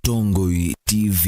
Utongoi TV.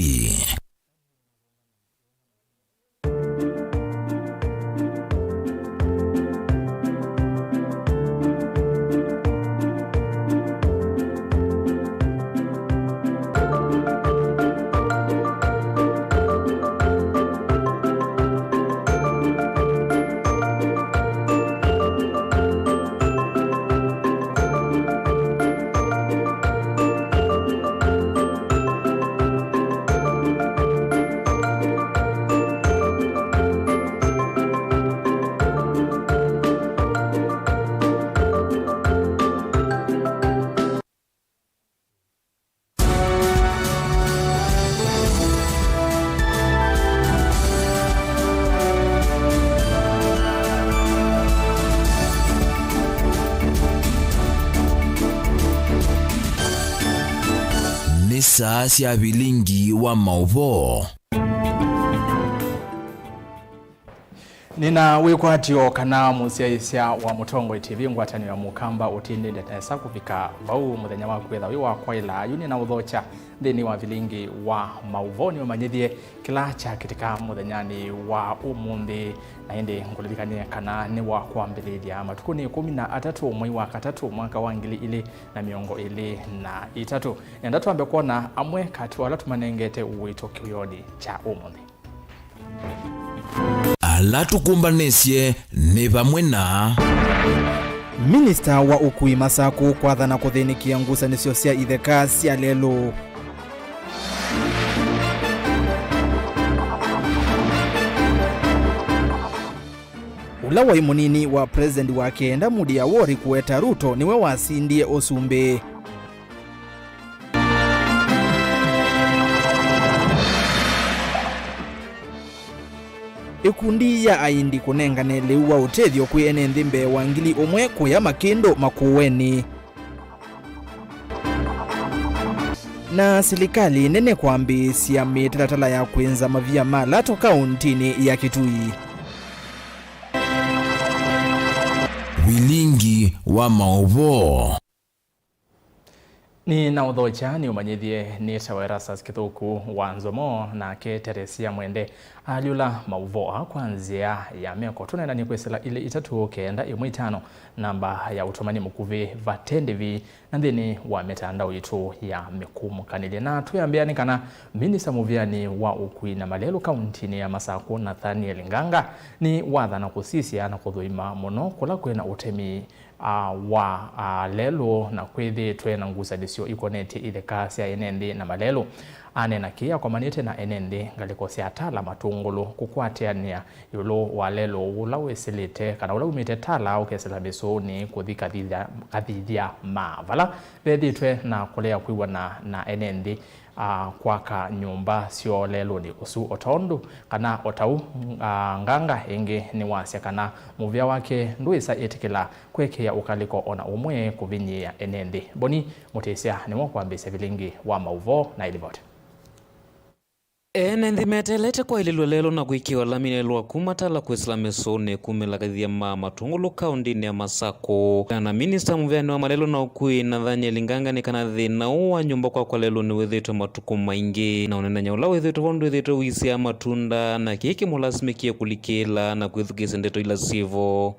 Saa cia Vilingi wa MAUVOO. Nina wikwatio kana musiaisia wa Mutongoi TV ngwatani wa mukamba utinde ndetesa kufika bau muthenya wa kwetha wi wa kwaila yuni na uthocha thini wa Vilingi wa MAUVOO ni umanyithie kila cha kitika muthenyani wa umuthi na indi ngulirikania kana ni wa kwambililia matuku ni 13 mwezi wa katatu mwaka wa 2023 nenda tuambe kuona amwe kati wala tumanengete uwito kiyodi cha umuthi ala tukumbanisye ni vamwe na Minister wa ukui Masaku kwathana kuthinikia ngucanio cia itheka cia lelo. Ula wa munini wa president wa Kenda Mudia Wori kueta Ruto niwe wasindie osumbe. Ikundi ya aindi kunengane liwa utethio kwi ene nthimbe wa ngili umwe kuya makindo makuweni. Na serikali nene kwambisia mitalatala ya kwenza mavia malato kauntini ya Kitui. Vilingi wa MAUVOO. Ni na uthocha ni umanyithie ni tawa ERASTUS kithuku wa NZOMO na ke Teresia Mwende aliula MAUVOO kwanzia ya meko tunaenda ni kwesela ile itatu kenda imwitano namba ya utomani mukuvi vatendevi na thini wa mitandao itu ya mikumu kanile na tuyambiani kana Minister Muviani wa ukui na malelo kauntini ya Masaku Nathaniel Nganga ni wathana kusisia na kuthuima muno kula kwena utemi wa lelo na kwithi twena ngucanio ikoneti itheka cia enendi na malelo anena kia kwa manite na enendi ngaliko cia atala matungulu kukwatiania yulo wa lelo ula wesilite kana ula umite tala ukesela besoni kuthika kathithia mavala bethitwe na kulea kwiwa na enendi kwaka nyumba sio lelo ni usu otondu kana otau Nganga ingi ni wasya kana muvia wake nduisa etikila kwekea ukaliko ona umwe kuvinyia enendi boni mutesia ni mwakwambisa Vilingi wa MAUVOO na ilivote Enendi metelete kwa ililo lelo na kuikiwa lamine lwa kumatala kwesla mesone kumela kathia matungulu kauntini ya Masako na Minister Muviani wa malelo na ukui Nathaniel Nganga ni kana thina wa nyumba kwa lelo ni wethito matuku maingi na unenanya ula wethito wandu wethito wisia matunda na kiki mulasimikia kulikila na kwithukisa ndeto ila sivo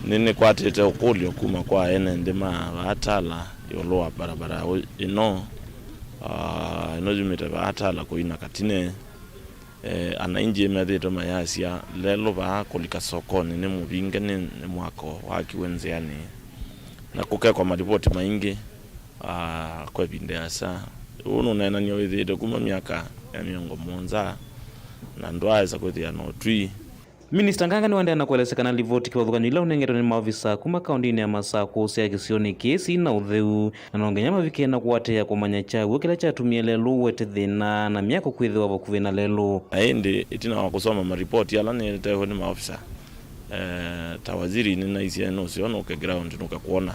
nini kwatete ukulio kuma kwa enendi atala yoloa barabara ino inojumite baatala kuina katine anainji methito mayasia lelo ba kulika sokoni ni muvinge ni mwako wakiwenzeani na kuke kwa maripoti maingi kwa bindeasa uno nena nyo wethito kuma miaka ya miongo monza na ndwaeza kwethia no twi Minister Nganga ni wande anakuelesekana livoti kwa thukani ila unengeto ni maofisa kuma kauntini ya Masako sia kisioni kesi na utheu na nongenya mavikena kuwatea kumanya chagu kila chatumia lelo wete thina na miako kwithiwa vakuvina lelo aindi itina wakusoma maripoti ala ni teho ni maofisa tawaziri ni naisia no siono ke ground nuka kuona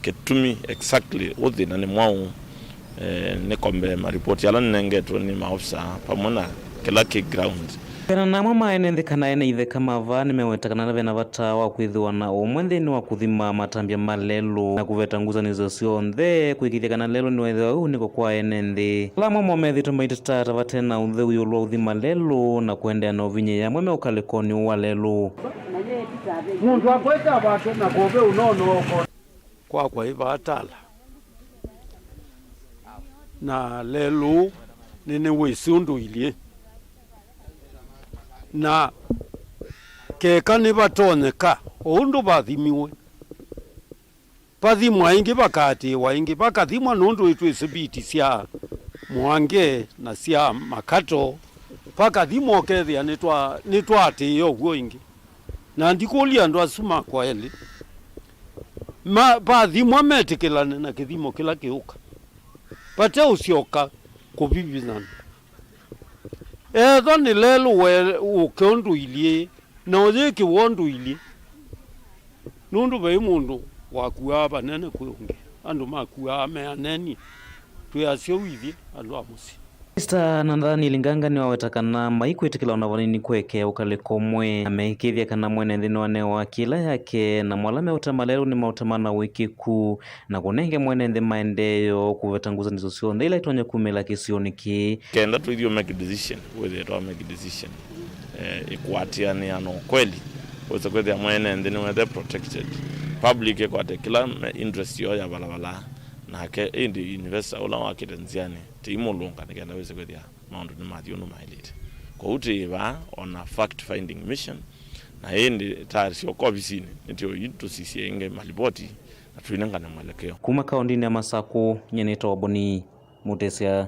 ketumi exactly uthina ni mwao ne kombe maripoti ala nengeto ni maofisa pamona kila ke ground Pena namwe maenende kana ene ithe kama vani mewetakana na vena vata wa kwithiwa na umwendeni wa kuthima matambia malelo na kuveta nguzanizo sionthe kwikithia kana lelo ni wethiwa huu niko kwa enende lamwe momethitwe maitata vatena unthe uyu lwa uthima lelo na kuendea na uvinye yamwe meukalikoni wa lelo mundu akweta vatu na kove unono kwa iva atala na lelo nene wisi unduilie na keka ni batoneka undu bathimiwe pathimwa ingi bakati wa ingi bakathimwa nundu itu isibiti cia mwange na cia makato bakathimwa kethia nitwa ati yo guo ingi na ndikulia ndo asuma kwa eli bathimwa metikilane na kithimo kila kiuka pate usioka kubibizana etho ni lelo we ukonduilie na uthiki wonduilie nundu bai mundu wakuwa banene kuyungi andu makuwa meaneni tuyacio withi andu amusi Mr. Nandani Linganga ni wawetakana maikwetikila unavanini kweke ukalikomwe amekithia kana mwene nthini wane wa kila yake na mwalame utamalelu ni mautamana wiki kuu na kunenge mwene nthi maendeyo kuvetanguza nizo sionthe ila itonye kumela kisioniki kenda tu idio make decision whether to make decision ikwatia ni ano kweli weza kwethia mwene nthi ni wethe protected public ekwate kila interest yo ya balabala na ke indi investor ula wakite nziani timulunga nikenda wese kwethia maundu ni mathio no mailite kwa uti va on a fact finding mission na indi tayari sio obisini nitio yitu sisi inge malipoti na tuinanga na mwelekeo kuma kaundini ya Masako nyeneta waboni Mutesia.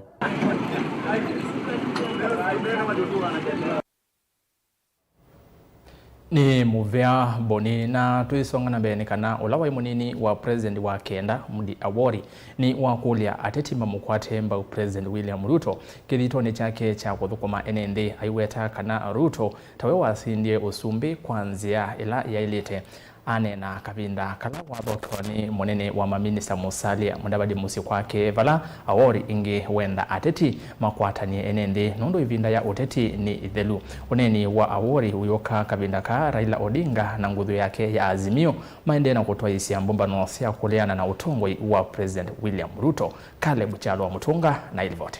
Ni muvea boni na tuisonga na bene kana ulawa munini wa president wa Kenda Mudi Awori ni wakulia ateti mamukwate mba president William Ruto kithito ni chake cha kuthukuma enende aiweta kana Ruto tawe wasindie usumbi kwanzia ila yailite ane na kabinda kala wathotoni munene wa maminista Musalia Mudavadi musi kwake vala Awori ingi wenda ateti makwatani enende nundu ivinda ya uteti ni ithelu uneni wa Awori uyoka kabinda ka Raila Odinga na ngudhu yake ya Azimio maende na kutoa isia mbombano cia kuleana na utongoi wa President William Ruto kale buchalo wa Mutunga na ilivote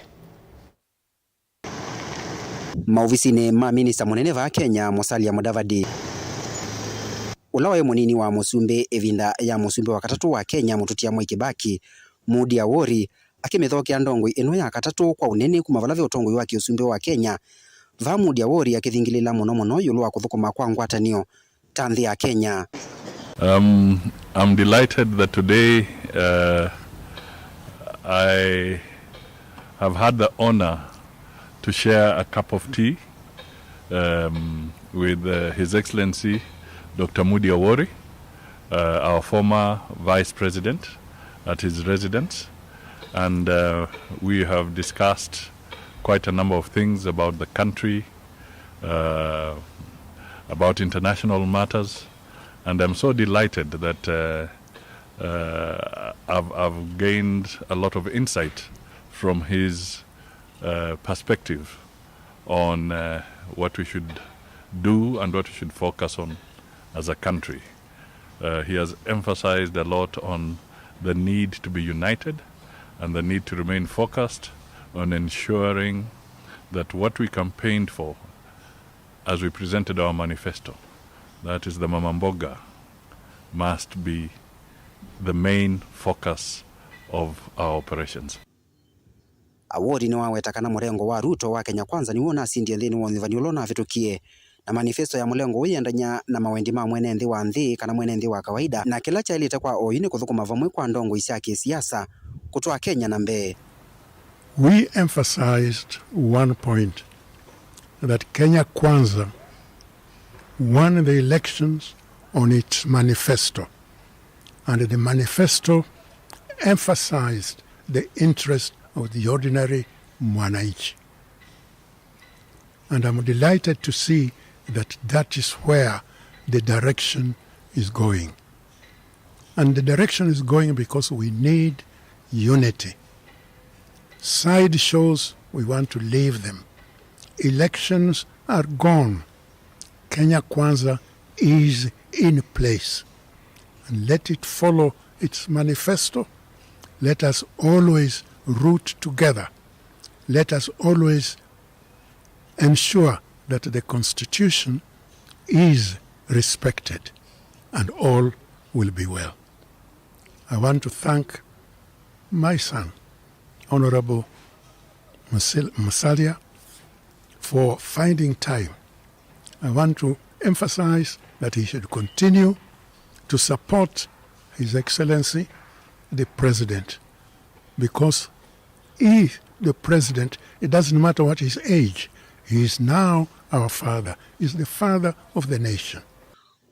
maofisini ma minista munene va Kenya Musalia Mudavadi ulawa munini wa musumbi evinda ya musumbi wa katatu wa Kenya Mututia Moi Kibaki Mudi Awori akimethokea ndongoi eno ya katatu kwa unene kumavala vya utongoi wa kiusumbi wa Kenya va Mudi Awori akithingilila muno yulu wa kuthukuma kwa ngwatanio tanthi ya Kenya. I'm delighted that today I have had the honor to share a cup of tea with His Excellency Dr. Mudi Awori, our former Vice President, at his residence, and we have discussed quite a number of things about the country, about international matters, and I'm so delighted that I've gained a lot of insight from his perspective on what we should do and what we should focus on as a country. He has emphasized a lot on the need to be united and the need to remain focused on ensuring that what we campaigned for as we presented our manifesto, that is the Mama Mboga, must be the main focus of our operations. Awori ni wawetakana murengo wa Ruto wa Kenya Kwanza ni wona asindie nthini wonthi vaniolona vitukie na manifesto ya mulengo uyendanya na mawendi ma mwene nthi wa nthi kana mwene nthi wa kawaida na kila cha ilite kwa oyini kuthukuma vamwe kwa ndongo isia kisiasa kutoa Kenya na mbee. We emphasized one point, that Kenya Kwanza won the elections on its manifesto, and the manifesto emphasized the interest of the ordinary mwananchi. And I'm delighted to see that that is where the direction is going. And the direction is going because we need unity. Side shows, we want to leave them. Elections are gone, Kenya Kwanza is in place. And let it follow its manifesto. Let us always root together. Let us always ensure that the Constitution is respected and all will be well. I want to thank my son, Honorable Musalia, for finding time. I want to emphasize that he should continue to support His Excellency, the President, because he, the President, it doesn't matter what his age, he is now our father, he is the father of the nation.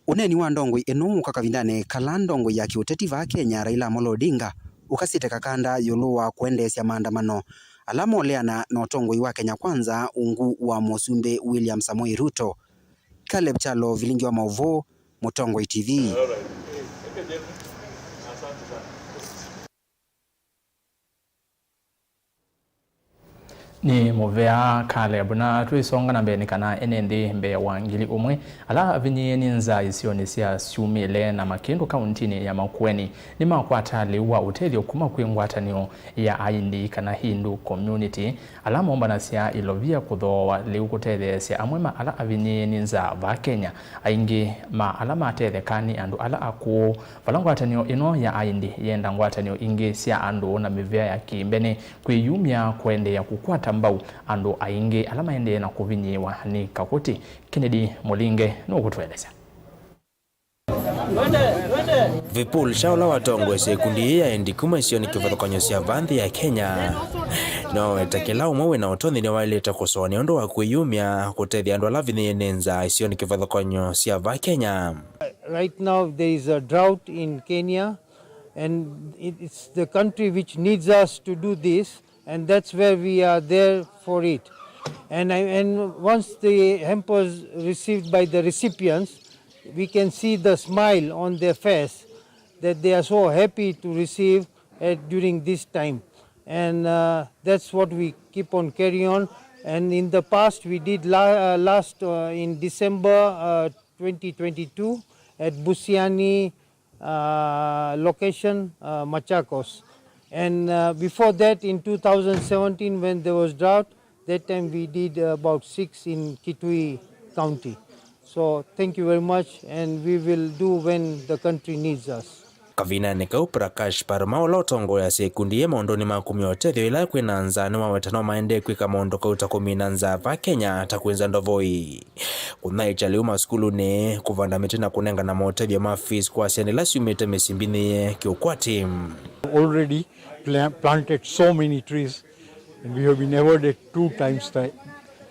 Uneni wa ndongwe eno kakavindane kala ndongwe ya kiuteti va Kenya Raila Amolo Odinga ukasite kakanda yoluwa kuendesya maandamano alamoleana na utongoi wa Kenya Kwanza ungu wa Musumbe William Samoei Ruto. Caleb Chalo, Vilingi wa MAUVOO, Mutongoi TV. Ni movea Caleb na tuisonga na mbeni kana enende mbe wangili umwe ala vinyeni nza isioni sia siumile na Makindu kauntini ya Makueni ni makwata liwa utelio kuma kuingwatanio ya aindi kana Hindu community ala momba na sia ilovia kudhoa liukutele sia amwema ala vinyeni nza va Kenya aingi ma ala matele kani andu ala aku valangwatanio ino ya aindi yenda ngwatanio ingi sia andu na mivea ya kimbene kuiyumia kwende ya kukwata mbau ando ainge alama ende na kuvinyiwa ni Kakuti. Kennedy Molinge nokutweleza. Vipul shaula watongwe sekundi ya endi kuma isioni kivathokanyo sia vanthi ya Kenya no etakela umwe na otondi ni waileta kusoni ondo wa kuiyumia kutethia andu ala vinyenenza isioni kivathokanyo sia va Kenya. Right now there is a drought in Kenya and it's the country which needs us to do this. And that's where we are there for it. And once the hampers received by the recipients, we can see the smile on their face that they are so happy to receive during this time. And that's what we keep on carrying on. And in the past, we did last in December 2022 at Busiani location, Machakos. And before that, in 2017, when there was drought, that time we did about 6 in Kitui County. So thank you very much, and we will do when the country needs us. Kavina nekau Prakash Parma olotongo ya sekundi ya mondoni makumi otethio ila kwinanza ni wawetano maende kwika mondo kauta kuminanza va Kenya takuenza ndovoi. Kuna ichaliuma skulu ne kuvanda mitina kunenga na motethio mafis kwa sianila siumete mesimbini kiukwati. Already planted so many trees and we have been awarded 2 times the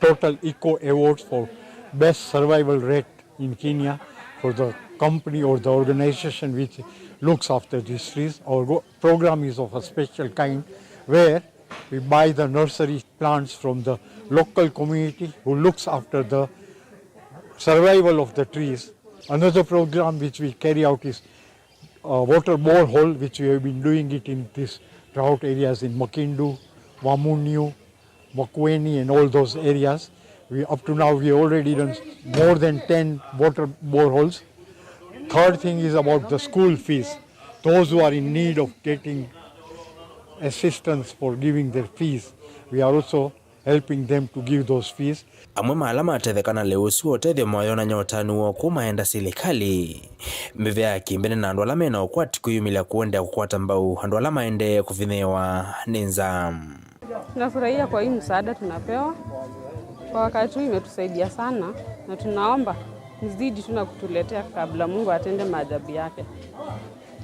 total Eco Awards for best survival rate in Kenya for the company or the organization which looks after these trees. Our program is of a special kind where we buy the nursery plants from the local community who looks after the survival of the trees. Another program which we carry out is water borehole, which we have been doing it in these drought areas in Makindu, Wamunyu, Makueni and all those areas. Up to now we have already done more than 10 water boreholes. Third thing is about the school fees. Those who are in need of getting assistance for giving their fees, we are also helping them to give those fees. Amwe maalama atethekana leusi otethio moyona nyotanuo kumaenda silikali. Mivea kimbene na andu alama ena ukwati kuyumilia kuende kukwata mbau andu alama ende kuvinewa ninza. Tunafurahia kwa hii msaada tunapewa. Kwa wakati huu imetusaidia sana na tunaomba mzidi kutuletea kabla Mungu atende maajabu yake.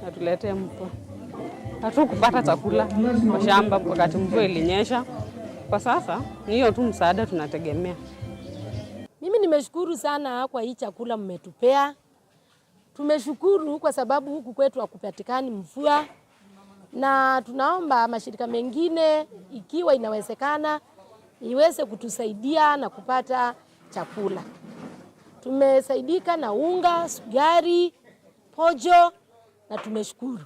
Atuletee mvua. Hatukupata chakula kwa shamba wakati mvua ilinyesha. Kwa sasa ni hiyo tu msaada tunategemea. Mimi nimeshukuru sana kwa hii chakula mmetupea. Tumeshukuru kwa sababu huku kwetu hakupatikani mvua. Na tunaomba mashirika mengine ikiwa inawezekana iweze kutusaidia na kupata chakula. Tumesaidika na unga, sukari, pojo na tumeshukuru.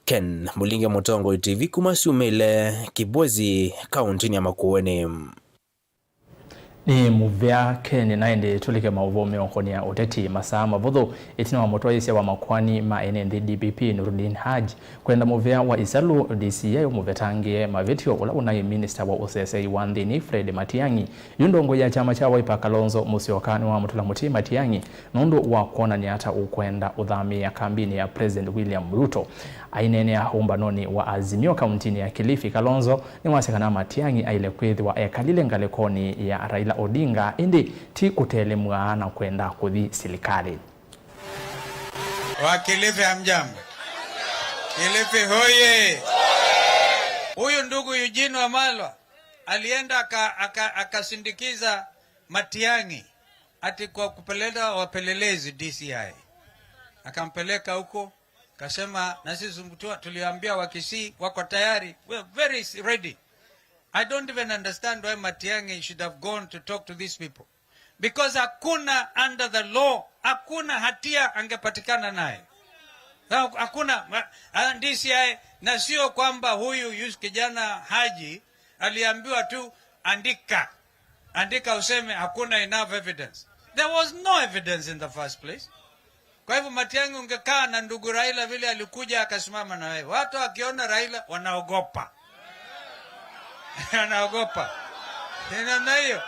Ken Mulinge Mutongoi TV kumasiumile Kibwezi kauntini ya Makueni. ni muvea Kenya naende tulike mauvo meokonia uteti masaa mavuthu itina wa moto ise wa makwani ma NND DPP Nurudin Haji kwenda muvea wa Isalu DCI muvetangie mavetio ula unaye minister wa usesei wa nthini Fred Matiang'i yundongo ya chama cha Wiper Kalonzo Musyoka wa mutula muti Matiang'i nundu wa kuona ni hata ukwenda udhami ya kambini ya President William Ruto ainene ya umbanoni wa Azimio kauntini ya Kilifi. Kalonzo ni wasekana Matiang'i aile kwethi wa ekalile ngalekoni ya Raila Odinga indi ti kutelemwa na kwenda kuthi serikali. Wa Kilifi hamjambo. Kilifi hoye. Huyu ndugu Eugene Wamalwa alienda akasindikiza Matiang'i ati kwa kupeleka wapelelezi DCI. Akampeleka huko kasema na sisi tuliambia wakisi wako tayari. We're very ready. I don't even understand why Matiang'i should have gone to talk to these people. Because hakuna under the law, hakuna hatia angepatikana naye. Hakuna DCI, na sio kwamba huyu kijana Haji aliambiwa tu andika useme hakuna enough evidence. There was no evidence in the first place. Kwa hivyo Matiang'i ungekaa na ndugu Raila vile alikuja akasimama na wewe. Watu wakiona Raila wanaogopa. Wanaogopa. Namna hiyo.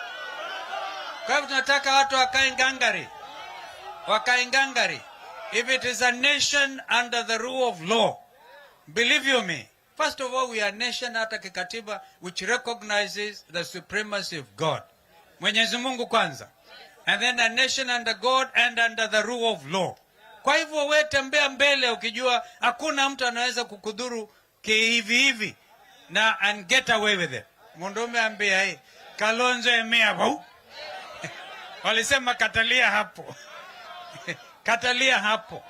Kwa hivyo tunataka watu wakae ngangari. Wakae ngangari. If it is a nation under the rule of law, believe you me, first of all we are a nation hata kikatiba which recognizes the supremacy of God. Mwenyezi Mungu kwanza. And then a nation under God and under the rule of law. Kwa hivyo wewe tembea mbele ukijua hakuna mtu anaweza kukudhuru hivi na and get away with it. Mundume ambia hii Kalonzo emea bau. Walisema katalia hapo. Katalia hapo.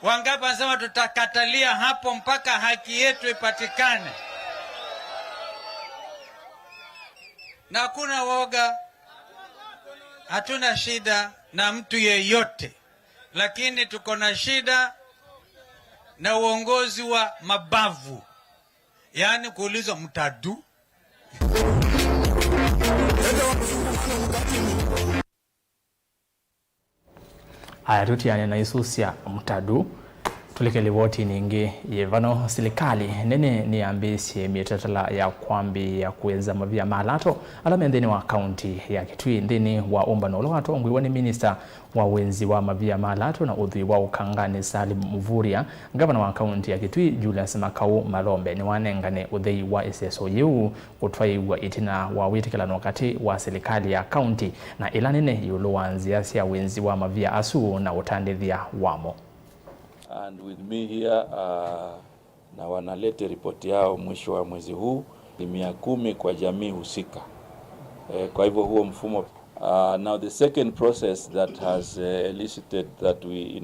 Wangapi wanasema tutakatalia hapo mpaka haki yetu ipatikane. Na hakuna woga. Hatuna shida na mtu yeyote. Lakini tuko na shida na uongozi wa mabavu. Yaani kuulizwa mtadu. Aya tutiane na isusia mtadu tulikele voti ningi yevano serikali nene ni ambisi mietatala ya kwambi ya kuweza mavia malato alame ndeni wa kaunti ya Kitui ndeni wa umbano ulo watu ongwiwa ni minister wa wenzi wa mavia malato na udhui wa ukangani Salim Muvuria. Gavana wa kaunti ya Kitui Julius Makau Malombe ni wanengane udhui wa SSOU kutwaiwa itina wa witikala wakati wa serikali ya kaunti na ilanene yulo wanziasi ya wenzi wa mavia asu na utandithia wamo. And with me here na wanalete ripoti yao mwisho wa mwezi huu 10 kwa jamii husika. Kwa hivyo huo mfumo now the second process that has elicited that we